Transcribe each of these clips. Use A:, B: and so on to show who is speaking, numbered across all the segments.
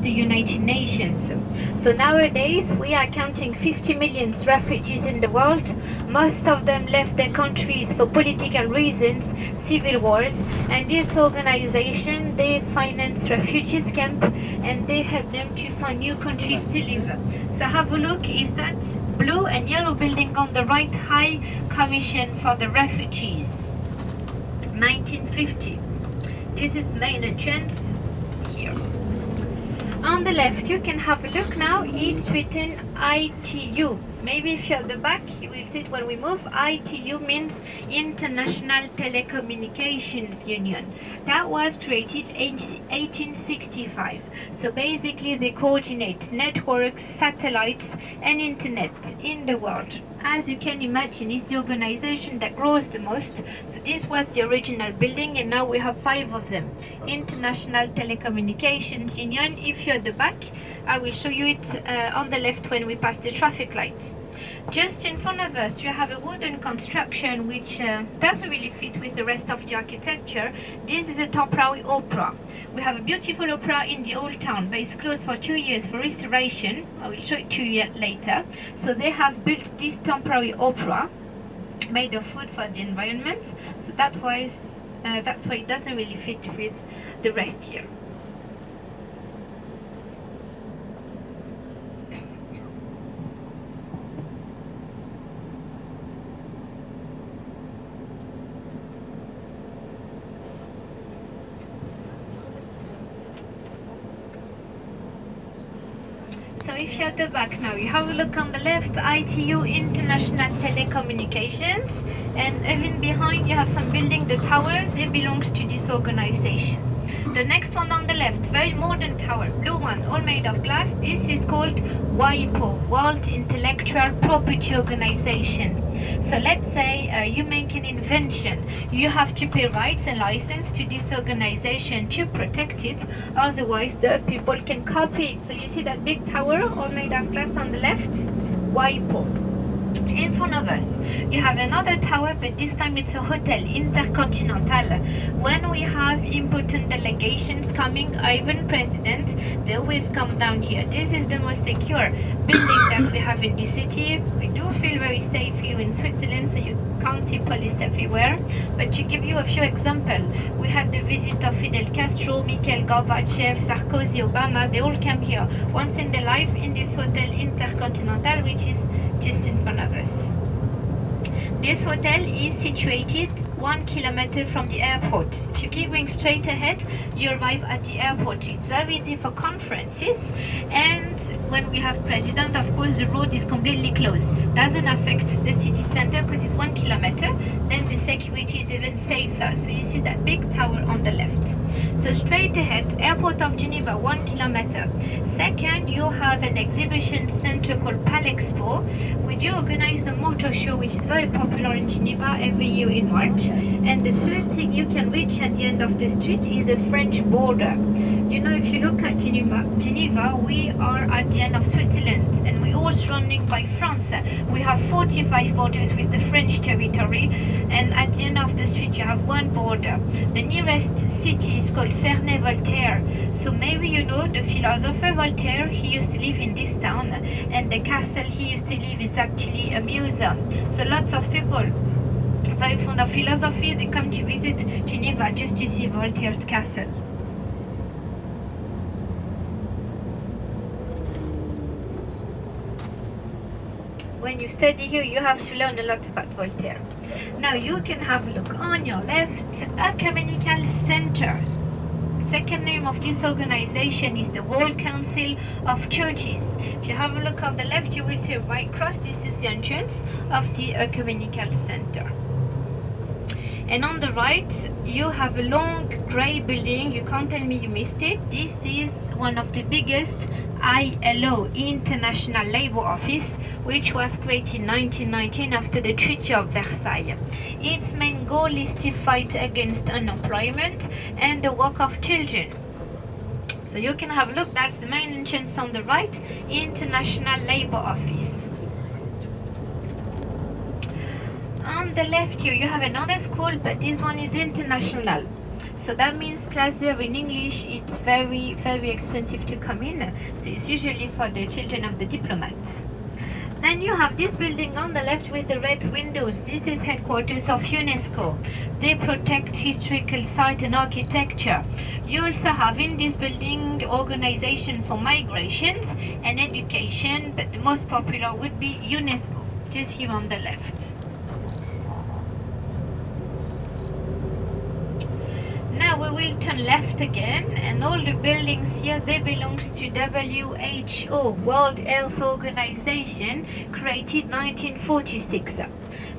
A: the United Nations. So nowadays we are counting 50 million refugees in the world. Most of them left their countries for political reasons, civil wars, and this organization, they finance refugees camp and they help them to find new countries to live. So have a look, is that blue and yellow building on the right, High Commission for the Refugees, 1950. This is main entrance here. On the left, you can have a look now. It's written ITU. Maybe if you're at the back, you will see it when we move. ITU means International Telecommunications Union. That was created in 1865. So basically, they coordinate networks, satellites, and internet in the world. As you can imagine, it's the organization that grows the most. So this was the original building, and now we have 5 of them. International Telecommunications Union. If you're at the back, I will show you it on the left when we pass the traffic lights. Just in front of us, you have a wooden construction which doesn't really fit with the rest of the architecture. This is a temporary opera. We have a beautiful opera in the old town, but it's closed for 2 years for restoration. I will show it to you later. So they have built this temporary opera made of wood for the environment. So that's why it doesn't really fit with the rest here. So if you're at the back now, you have a look on the left, ITU, International Telecommunications, and even behind you have some building, the tower, it belongs to this organization. The next one on the left, very modern tower, blue one, all made of glass. This is called WIPO, World Intellectual Property Organization. So let's say you make an invention. You have to pay rights and license to this organization to protect it. Otherwise, the people can copy it. So you see that big tower, all made of glass on the left? WIPO. In front of us, you have another tower, but this time it's a hotel, Intercontinental. When we have important delegations coming, or even presidents, they always come down here. This is the most secure building that we have in the city. We do feel very safe here in Switzerland, so you can't see police everywhere. But to give you a few examples, we had the visit of Fidel Castro, Mikhail Gorbachev, Sarkozy, Obama. They all came here once in their life in this hotel Intercontinental, which is just in front of us. This hotel is situated 1 kilometer from the airport. If you keep going straight ahead, you arrive at the airport. It's very easy for conferences, and when we have president, of course, the road is completely closed. Doesn't affect the city center because it's 1 kilometer. Then the security is even safer. So you see that big tower on the left. So straight ahead, airport of Geneva, 1 kilometer. Second, you have an exhibition center called Palexpo. We do organize the motor show, which is very popular in Geneva every year in March. And the third thing you can reach at the end of the street is the French border. You know, if you look at Geneva, we are at the end of Switzerland, and we're all surrounding by France. We have 45 borders with the French territory, and at the end of the street you have one border. The nearest city is called Ferney-Voltaire. So maybe you know the philosopher Voltaire, he used to live in this town, and the castle he used to live is actually a museum. So lots of people very fond of philosophy, they come to visit Geneva just to see Voltaire's castle. When you study here, you have to learn a lot about Voltaire. Now you can have a look on your left, Ecumenical Center. Second name of this organization is the World Council of Churches. If you have a look on the left, you will see a white cross. This is the entrance of the Ecumenical Center. And on the right, you have a long grey building. You can't tell me you missed it. This is one of the biggest ILO, International Labour Office, which was created in 1919 after the Treaty of Versailles. Its main goal is to fight against unemployment and the work of children. So you can have a look, that's the main entrance on the right, International Labour Office. On the left here, you have another school, but this one is international. So that means class 0 in English, it's very, very expensive to come in. So it's usually for the children of the diplomats. Then you have this building on the left with the red windows. This is headquarters of UNESCO. They protect historical site and architecture. You also have in this building organization for migrations and education, but the most popular would be UNESCO, just here on the left. Now we will turn left again, and all the buildings here, they belongs to WHO, World Health Organization, created 1946.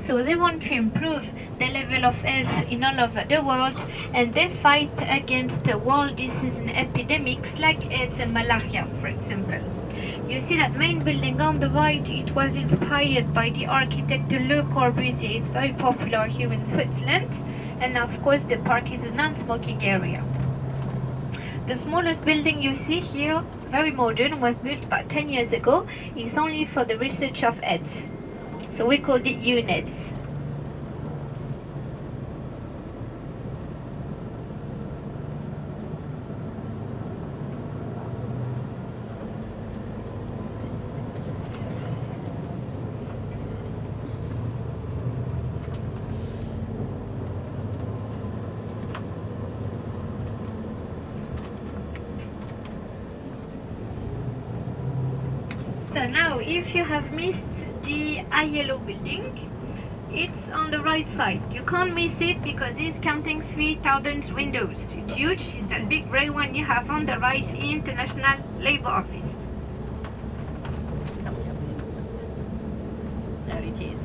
A: So they want to improve the level of health in all over the world, and they fight against world disease and epidemics like AIDS and malaria, for example. You see that main building on the right, it was inspired by the architect Le Corbusier. It's very popular here in Switzerland. And of course the park is a non-smoking area. The smallest building you see here, very modern, was built about 10 years ago. It's only for the research of AIDS. So we called it UNEDS. So now, if you have missed the yellow building, it's on the right side. You can't miss it because it's counting 3,000 windows. It's huge. It's that big grey one you have on the right, International Labour Office.
B: There it is.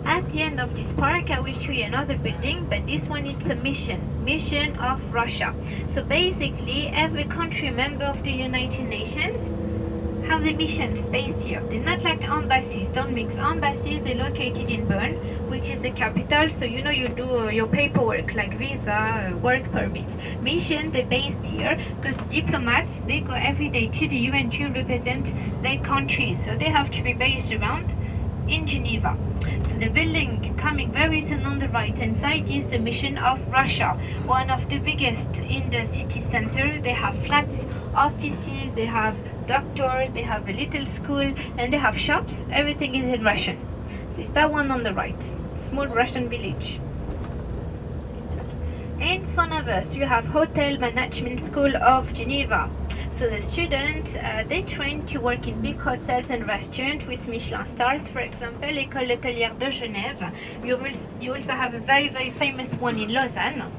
A: At the end of this park, I will show you another building, but this one it's a mission of Russia. So basically, every country member of the United Nations have the missions based here. They're not like embassies. Don't mix embassies. They're located in Bern, which is the capital. So you know you do your paperwork like visa, work permits. Mission they're based here because diplomats they go every day to the UN to represent their countries. So they have to be based around in Geneva. So the building coming very soon on the right hand side is the mission of Russia, one of the biggest in the city center. They have flats, offices, they have doctors, they have a little school, and they have shops. Everything is in Russian. So it's that one on the right, small Russian village. In front of us you have Hotel Management School of Geneva. So the students, they train to work in big hotels and restaurants with Michelin stars, for example, École Hôtelière de Genève. You also have a very, very famous one in Lausanne.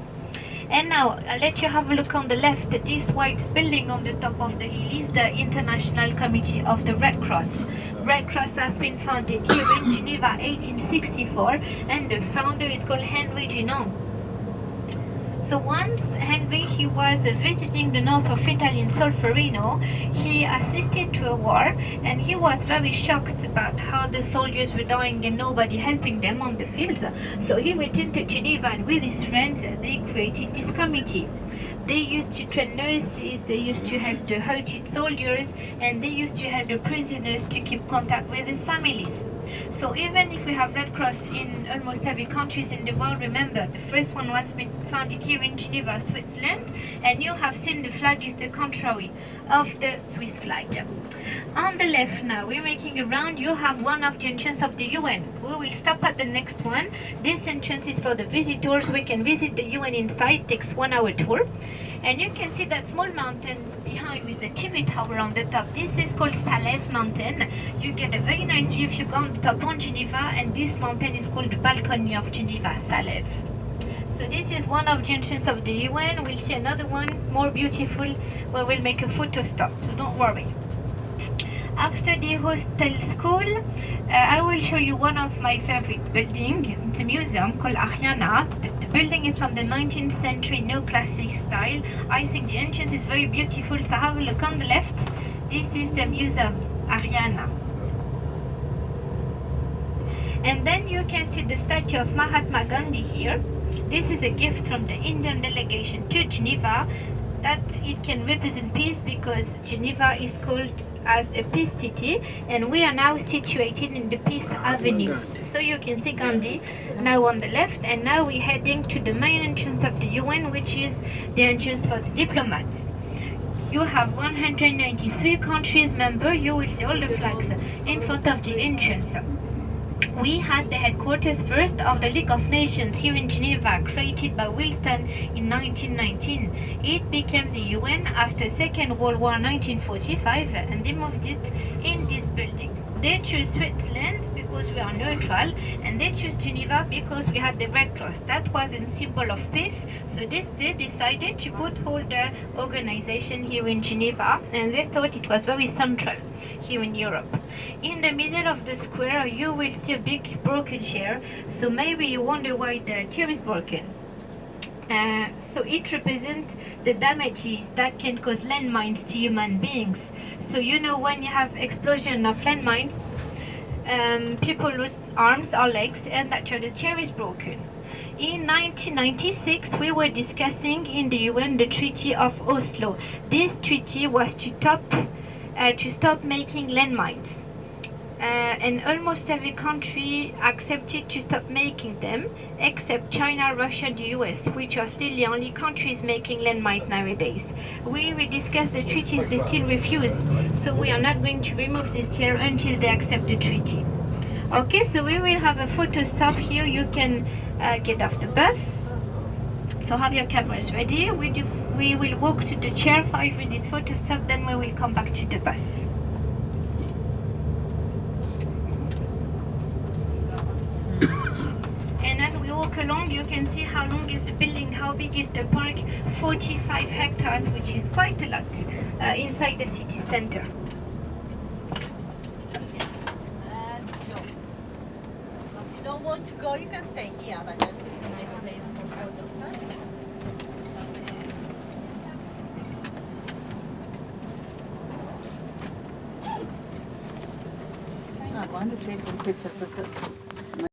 A: And now, I'll let you have a look on the left. This white building on the top of the hill is the International Committee of the Red Cross. Red Cross has been founded here in Geneva 1864, and the founder is called Henry Dunant. So once Henry, he was visiting the north of Italy in Solferino. He assisted to a war, and he was very shocked about how the soldiers were dying and nobody helping them on the fields. So he returned to Geneva, and with his friends they created this committee. They used to train nurses, they used to help the hurted soldiers, and they used to help the prisoners to keep contact with his families. So even if we have Red Cross in almost every country in the world, remember the first one was founded here in Geneva, Switzerland, and you have seen the flag is the contrary of the Swiss flag. On the left now, we're making a round. You have one of the entrance of the UN. We will stop at the next one. This entrance is for the visitors. We can visit the UN inside. It takes 1 hour tour. And you can see that small mountain behind with the TV tower on the top. This is called Salève Mountain. You get a very nice view if you go on the top on Geneva, and this mountain is called the balcony of Geneva, Salève. So this is one of the entrances of the UN. We'll see another one more beautiful where we'll make a photo stop, so don't worry. After the hostel school, I will show you one of my favorite buildings. It's a museum called Ariana. The building is from the 19th century neoclassic style. I think the entrance is very beautiful, so have a look on the left. This is the museum, Ariana. And then you can see the statue of Mahatma Gandhi here. This is a gift from the Indian delegation to Geneva. that it can represent peace because Geneva is called as a peace city, and we are now situated in the Peace Avenue. So you can see Gandhi now on the left, and now we're heading to the main entrance of the UN, which is the entrance for the diplomats. You have 193 countries member. You will see all the flags in front of the entrance. We had the headquarters first of the League of Nations here in Geneva, created by Wilson in 1919. It became the UN after Second World War 1945, and they moved it in this building. They chose Switzerland because we are neutral, and they chose Geneva because we had the Red Cross. That was a symbol of peace, so they decided to put all the organization here in Geneva, and they thought it was very central here in Europe. In the middle of the square, you will see a big broken chair, so maybe you wonder why the chair is broken. So it represents the damages that can cause landmines to human beings. So you know, when you have explosion of landmines, people lose arms or legs, and that the chair is broken. In 1996, we were discussing in the UN the Treaty of Oslo. This treaty was to stop making landmines. And almost every country accepted to stop making them, except China, Russia, and the US, which are still the only countries making landmines nowadays. We discussed the treaties, they still refuse, so we are not going to remove this chair until they accept the treaty. Okay, so we will have a photo stop here. You can get off the bus. So have your cameras ready. We will walk to the chair 5 minutes photo stop, then we will come back to the bus. And as we walk along, you can see how long is the building, how big is the park, 45 hectares, which is quite a lot inside the city center.
B: If you don't want to go, you can stay here, but it's a nice place for photos. I want to take a picture.